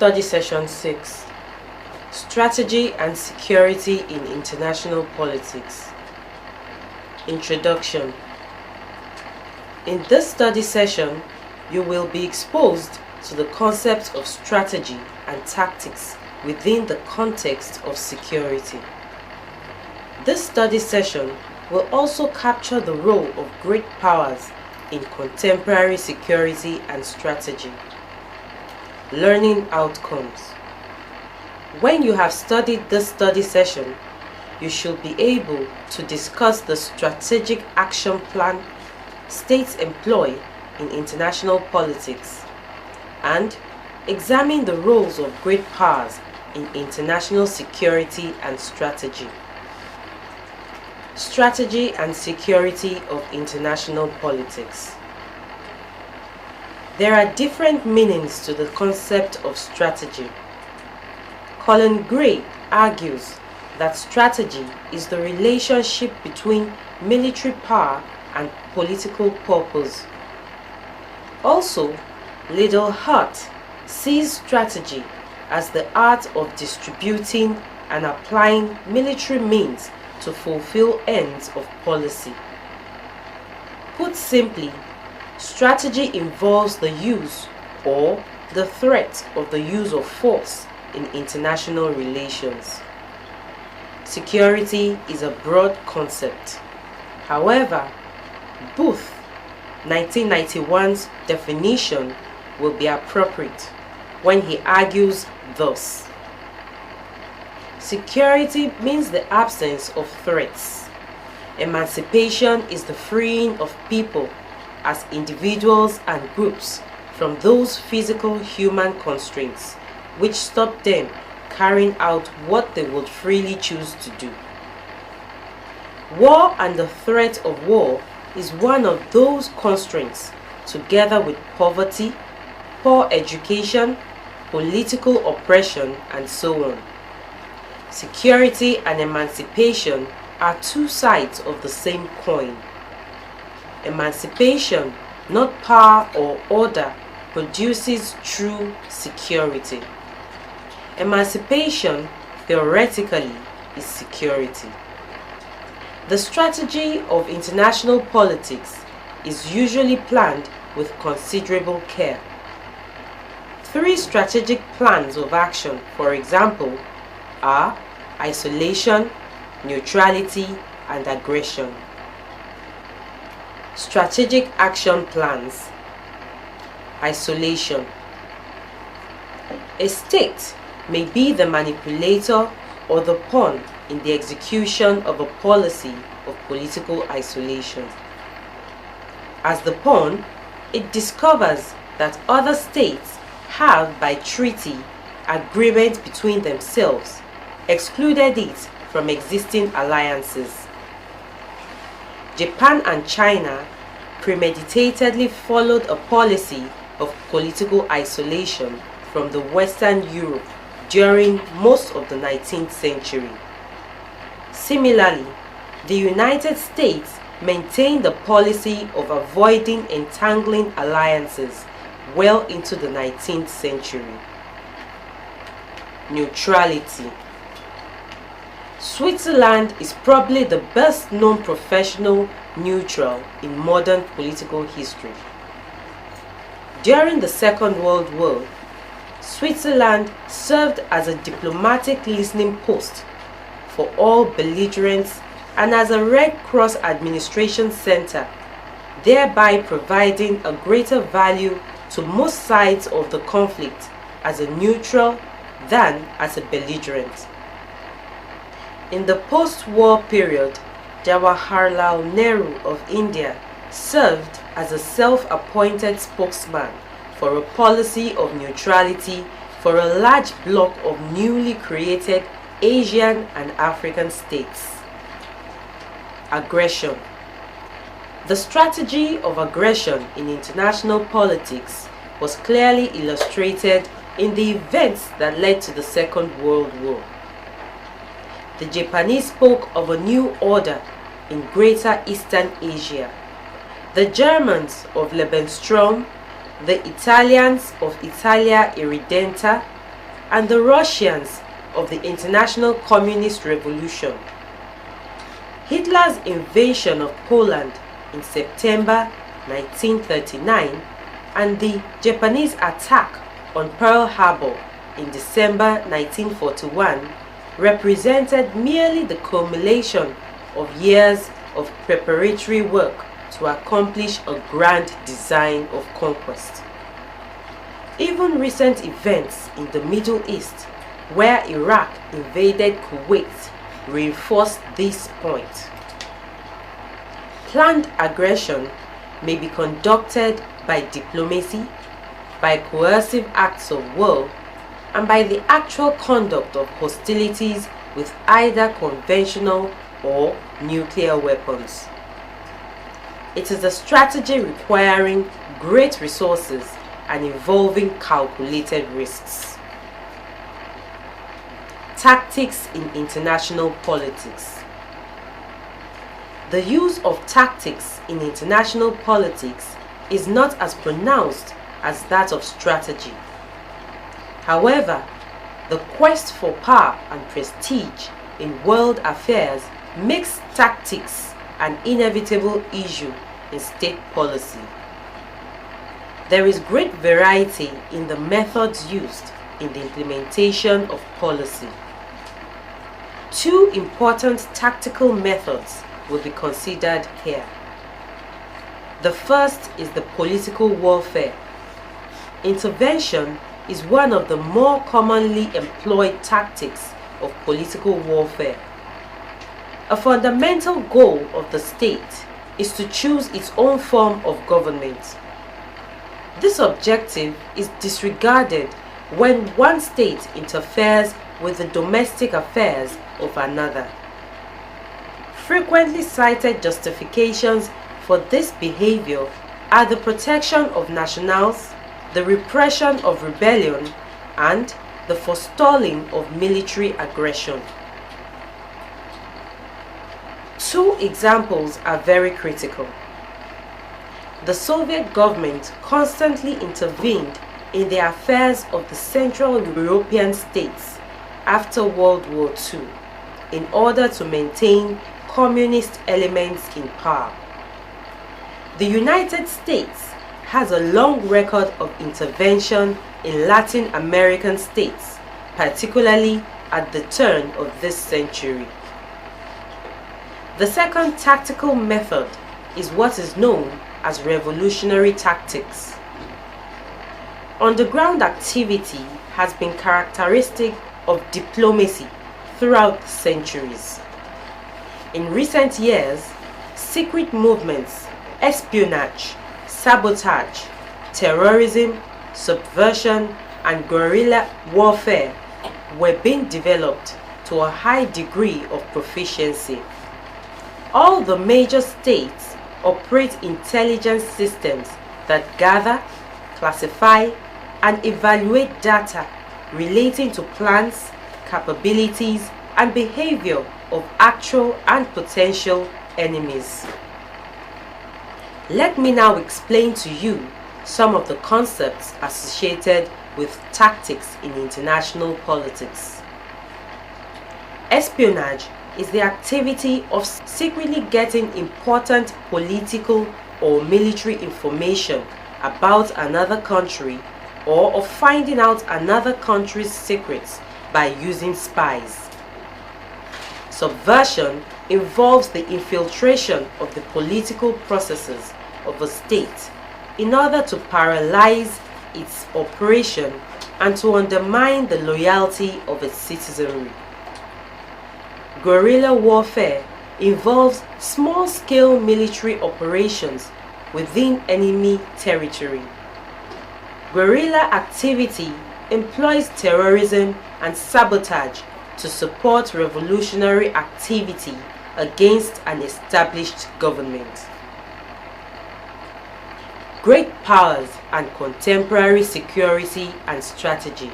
Study Session 6: Strategy and Security in International Politics. Introduction. In this study session, you will be exposed to the concept of strategy and tactics within the context of security. This study session will also capture the role of great powers in contemporary security and strategy. Learning outcomes. When you have studied this study session, you should be able to discuss the strategic action plan states employ in international politics and examine the roles of great powers in international security and strategy. Strategy and security of international politics. There are different meanings to the concept of strategy. Colin Gray argues that strategy is the relationship between military power and political purpose. Also, Liddell Hart sees strategy as the art of distributing and applying military means to fulfill ends of policy. Put simply, strategy involves the use or the threat of the use of force in international relations. Security is a broad concept. However, Booth 1991's definition will be appropriate when he argues thus: security means the absence of threats. Emancipation is the freeing of people as individuals and groups from those physical human constraints which stop them carrying out what they would freely choose to do. War and the threat of war is one of those constraints, together with poverty, poor education, political oppression, and so on. Security and emancipation are two sides of the same coin. Emancipation, not power or order, produces true security. Emancipation, theoretically, is security. The strategy of international politics is usually planned with considerable care. Three strategic plans of action, for example, are isolation, neutrality, and aggression. Strategic action plans. Isolation. A state may be the manipulator or the pawn in the execution of a policy of political isolation. As the pawn, it discovers that other states have, by treaty, agreement between themselves, excluded it from existing alliances. Japan and China premeditatedly followed a policy of political isolation from the Western Europe during most of the 19th century. Similarly, the United States maintained the policy of avoiding entangling alliances well into the 19th century. Neutrality. Switzerland is probably the best known professional neutral in modern political history. During the Second World War, Switzerland served as a diplomatic listening post for all belligerents and as a Red Cross administration center, thereby providing a greater value to most sides of the conflict as a neutral than as a belligerent. In the post-war period, Jawaharlal Nehru of India served as a self-appointed spokesman for a policy of neutrality for a large bloc of newly created Asian and African states. Aggression. The strategy of aggression in international politics was clearly illustrated in the events that led to the Second World War. The Japanese spoke of a new order in Greater Eastern Asia. The Germans of Lebensraum, the Italians of Italia Irredenta, and the Russians of the International Communist Revolution. Hitler's invasion of Poland in September 1939 and the Japanese attack on Pearl Harbor in December 1941 represented merely the culmination of years of preparatory work to accomplish a grand design of conquest. Even recent events in the Middle East, where Iraq invaded Kuwait, reinforced this point. Planned aggression may be conducted by diplomacy, by coercive acts of war, and by the actual conduct of hostilities with either conventional or nuclear weapons. It is a strategy requiring great resources and involving calculated risks. Tactics in international politics. The use of tactics in international politics is not as pronounced as that of strategy. However, the quest for power and prestige in world affairs makes tactics an inevitable issue in state policy. There is great variety in the methods used in the implementation of policy. Two important tactical methods will be considered here. The first is the political warfare. Intervention is one of the more commonly employed tactics of political warfare. A fundamental goal of the state is to choose its own form of government. This objective is disregarded when one state interferes with the domestic affairs of another. Frequently cited justifications for this behavior are the protection of nationals, the repression of rebellion, and the forestalling of military aggression. Two examples are very critical. The Soviet government constantly intervened in the affairs of the Central European states after World War II in order to maintain communist elements in power. The United States has a long record of intervention in Latin American states, particularly at the turn of this century. The second tactical method is what is known as revolutionary tactics. Underground activity has been characteristic of diplomacy throughout the centuries. In recent years, secret movements, espionage, sabotage, terrorism, subversion, and guerrilla warfare were being developed to a high degree of proficiency. All the major states operate intelligence systems that gather, classify, and evaluate data relating to plans, capabilities, and behavior of actual and potential enemies. Let me now explain to you some of the concepts associated with tactics in international politics. Espionage is the activity of secretly getting important political or military information about another country, or of finding out another country's secrets by using spies. Subversion involves the infiltration of the political processes of a state in order to paralyze its operation and to undermine the loyalty of its citizenry. Guerrilla warfare involves small-scale military operations within enemy territory. Guerrilla activity employs terrorism and sabotage to support revolutionary activity against an established government. Great powers and contemporary security and strategy.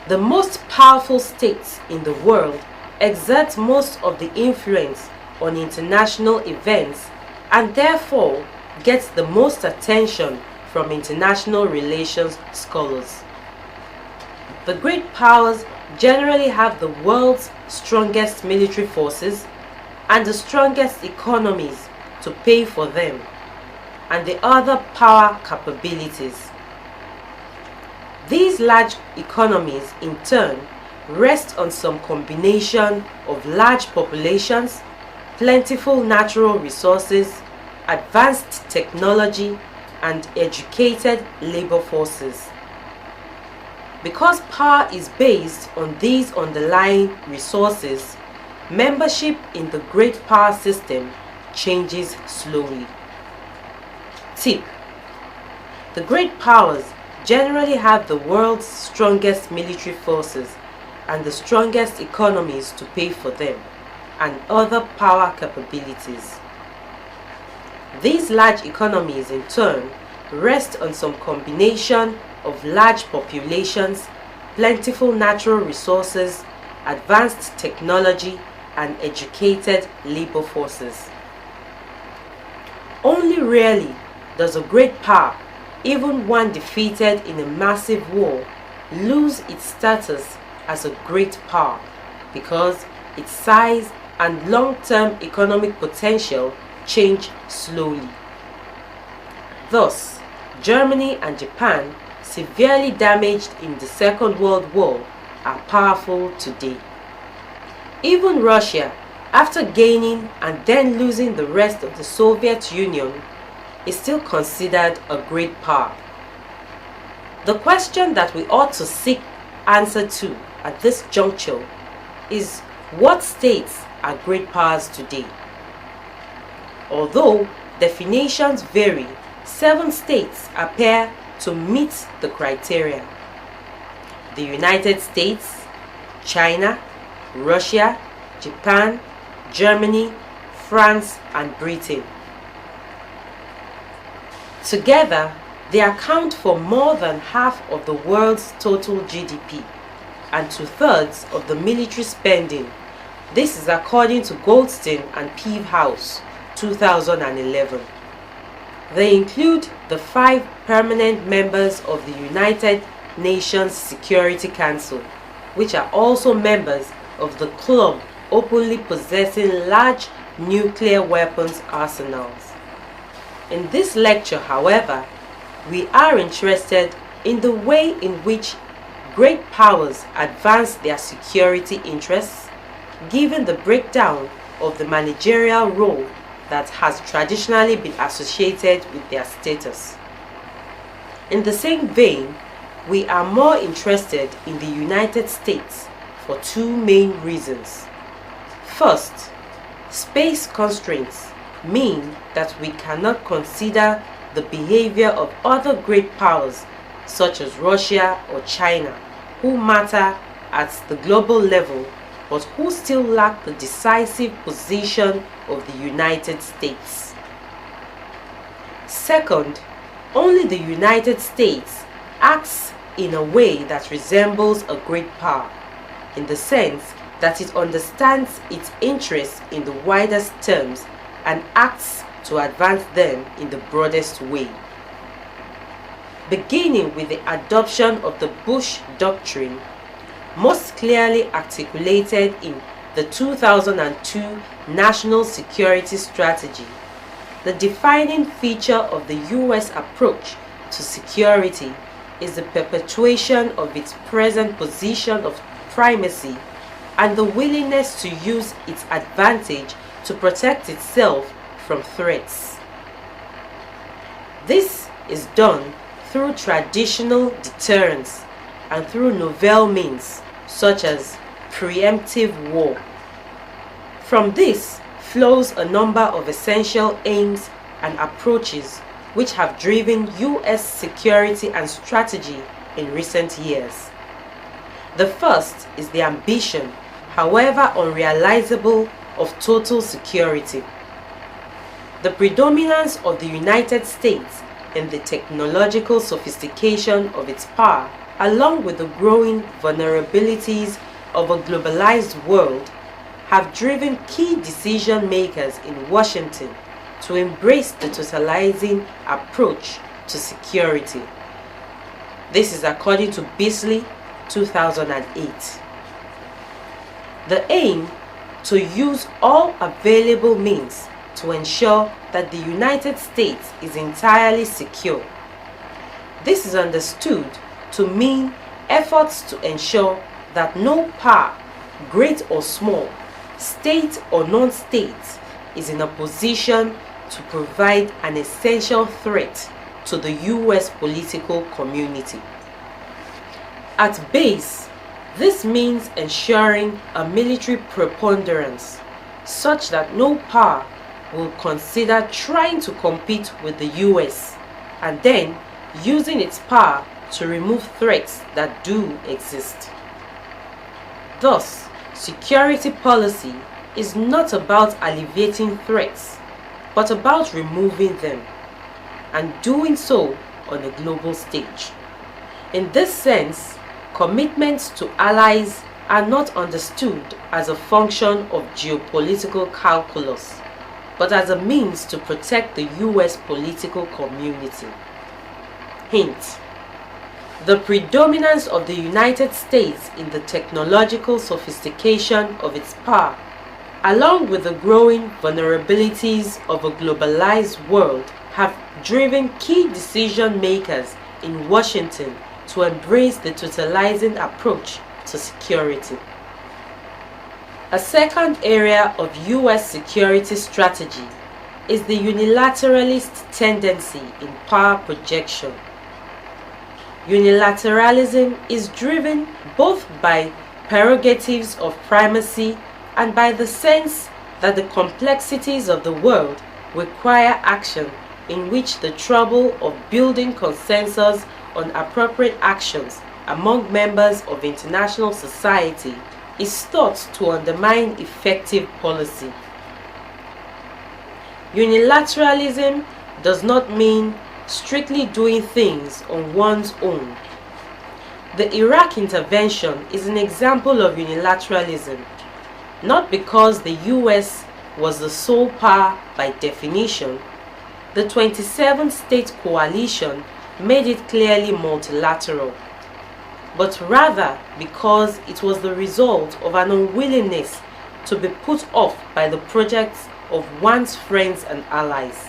The most powerful states in the world exert most of the influence on international events and therefore gets the most attention from international relations scholars. The great powers generally have the world's strongest military forces and the strongest economies to pay for them, and the other power capabilities. These large economies, in turn, rest on some combination of large populations, plentiful natural resources, advanced technology, and educated labor forces. Because power is based on these underlying resources, membership in the great power system changes slowly. Tip: the great powers generally have the world's strongest military forces and the strongest economies to pay for them, and other power capabilities. These large economies, in turn, rest on some combination of large populations, plentiful natural resources, advanced technology, and educated labor forces. Only rarely does a great power, even one defeated in a massive war, lose its status as a great power, because its size and long-term economic potential change slowly. Thus, Germany and Japan, severely damaged in the Second World War, are powerful today. Even Russia, after gaining and then losing the rest of the Soviet Union, is still considered a great power. The question that we ought to seek answer to at this juncture is, what states are great powers today? Although definitions vary, 7 states appear to meet the criteria: the United States, China, Russia, Japan, Germany, France, and Britain. Together, they account for more than half of the world's total GDP and 2/3 of the military spending. This is according to Goldstein and Peavehouse, 2011. They include the 5 permanent members of the United Nations Security Council, which are also members of the club openly possessing large nuclear weapons arsenals. In this lecture, however, we are interested in the way in which great powers advance their security interests, given the breakdown of the managerial role that has traditionally been associated with their status. In the same vein, we are more interested in the United States for 2 main reasons. First, space constraints mean that we cannot consider the behavior of other great powers such as Russia or China, who matter at the global level but who still lack the decisive position of the United States. Second, only the United States acts in a way that resembles a great power, in the sense that it understands its interests in the widest terms and acts to advance them in the broadest way. Beginning with the adoption of the Bush Doctrine, most clearly articulated in the 2002 National Security Strategy, the defining feature of the US approach to security is the perpetuation of its present position of primacy and the willingness to use its advantage to protect itself from threats. This is done through traditional deterrence and through novel means such as preemptive war. From this flows a number of essential aims and approaches which have driven US security and strategy in recent years. The first is the ambition, however unrealizable, of total security. The predominance of the United States in the technological sophistication of its power, along with the growing vulnerabilities of a globalized world, have driven key decision makers in Washington to embrace the totalizing approach to security. This is according to Beasley, 2008. The aim to use all available means to ensure that the United States is entirely secure. This is understood to mean efforts to ensure that no power, great or small, state or non-state, is in a position to provide an essential threat to the US political community. At base, this means ensuring a military preponderance such that no power will consider trying to compete with the US and then using its power to remove threats that do exist. Thus, security policy is not about alleviating threats, but about removing them, and doing so on a global stage. In this sense, commitments to allies are not understood as a function of geopolitical calculus, but as a means to protect the US political community. Hint: the predominance of the United States in the technological sophistication of its power, along with the growing vulnerabilities of a globalized world, have driven key decision makers in Washington to embrace the totalizing approach to security. A second area of US security strategy is the unilateralist tendency in power projection. Unilateralism is driven both by prerogatives of primacy and by the sense that the complexities of the world require action in which the trouble of building consensus on appropriate actions among members of international society is thought to undermine effective policy. Unilateralism does not mean strictly doing things on one's own. The Iraq intervention is an example of unilateralism, not because the US was the sole power by definition. The 27-state coalition made it clearly multilateral, but rather because it was the result of an unwillingness to be put off by the projects of one's friends and allies.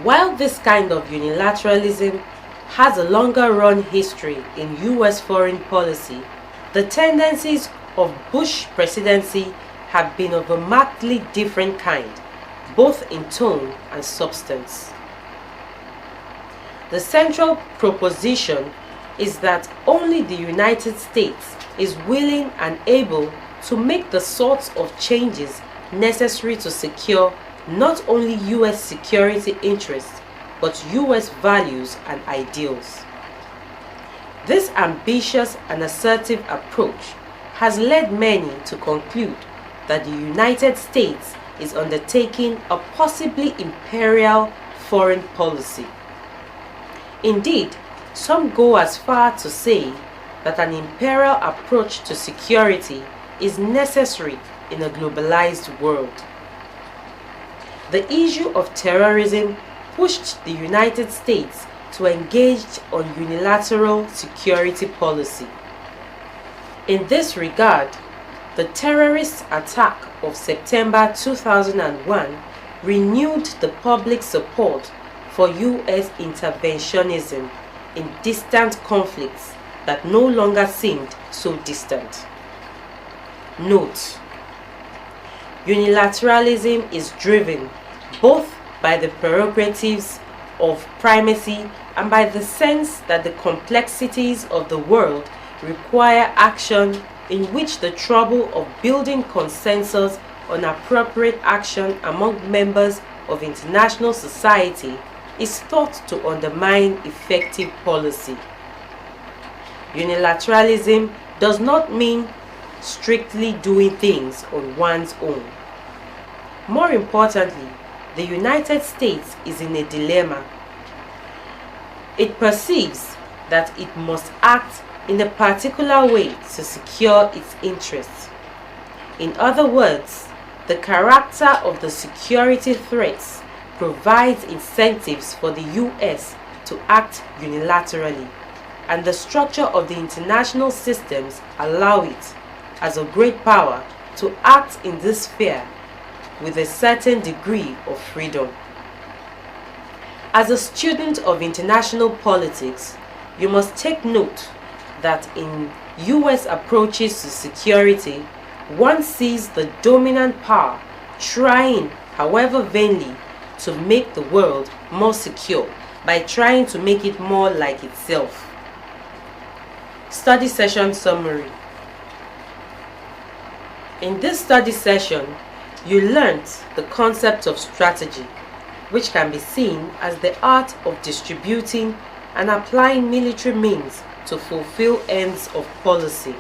While this kind of unilateralism has a longer-run history in US foreign policy, the tendencies of Bush presidency have been of a markedly different kind, both in tone and substance. The central proposition is that only the United States is willing and able to make the sorts of changes necessary to secure not only US security interests, but US values and ideals. This ambitious and assertive approach has led many to conclude that the United States is undertaking a possibly imperial foreign policy. Indeed, some go as far to say that an imperial approach to security is necessary in a globalized world. The issue of terrorism pushed the United States to engage on unilateral security policy. In this regard, the terrorist attack of September 2001 renewed the public support for US interventionism in distant conflicts that no longer seemed so distant. Note: unilateralism is driven both by the prerogatives of primacy and by the sense that the complexities of the world require action in which the trouble of building consensus on appropriate action among members of international society is thought to undermine effective policy. Unilateralism does not mean strictly doing things on one's own. More importantly, the United States is in a dilemma. It perceives that it must act in a particular way to secure its interests. In other words, the character of the security threats provides incentives for the US to act unilaterally. and the structure of the international systems allow it, as a great power, to act in this sphere with a certain degree of freedom. As a student of international politics, you must take note that in US approaches to security, one sees the dominant power trying, however vainly, to make the world more secure by trying to make it more like itself. Study session summary. In this study session, you learnt the concept of strategy, which can be seen as the art of distributing and applying military means to fulfill ends of policy.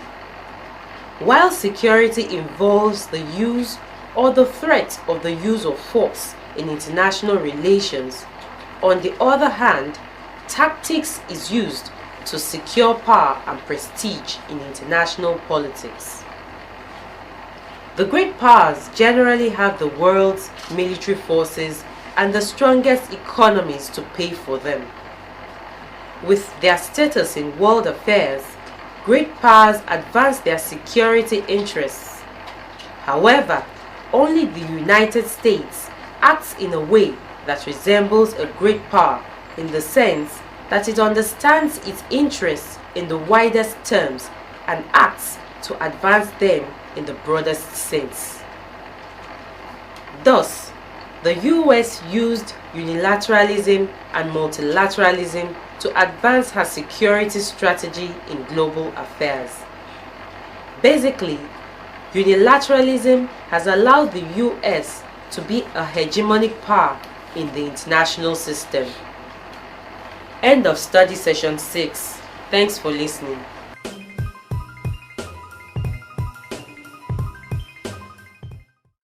While security involves the use or the threat of the use of force in international relations, on the other hand, tactics is used to secure power and prestige in international politics. The great powers generally have the world's military forces and the strongest economies to pay for them. With their status in world affairs, great powers advance their security interests. However, only the United States acts in a way that resembles a great power in the sense that it understands its interests in the widest terms and acts to advance them in the broadest sense. Thus, the US used unilateralism and multilateralism to advance her security strategy in global affairs. Basically, unilateralism has allowed the US to be a hegemonic power in the international system. End of study session 6. Thanks for listening.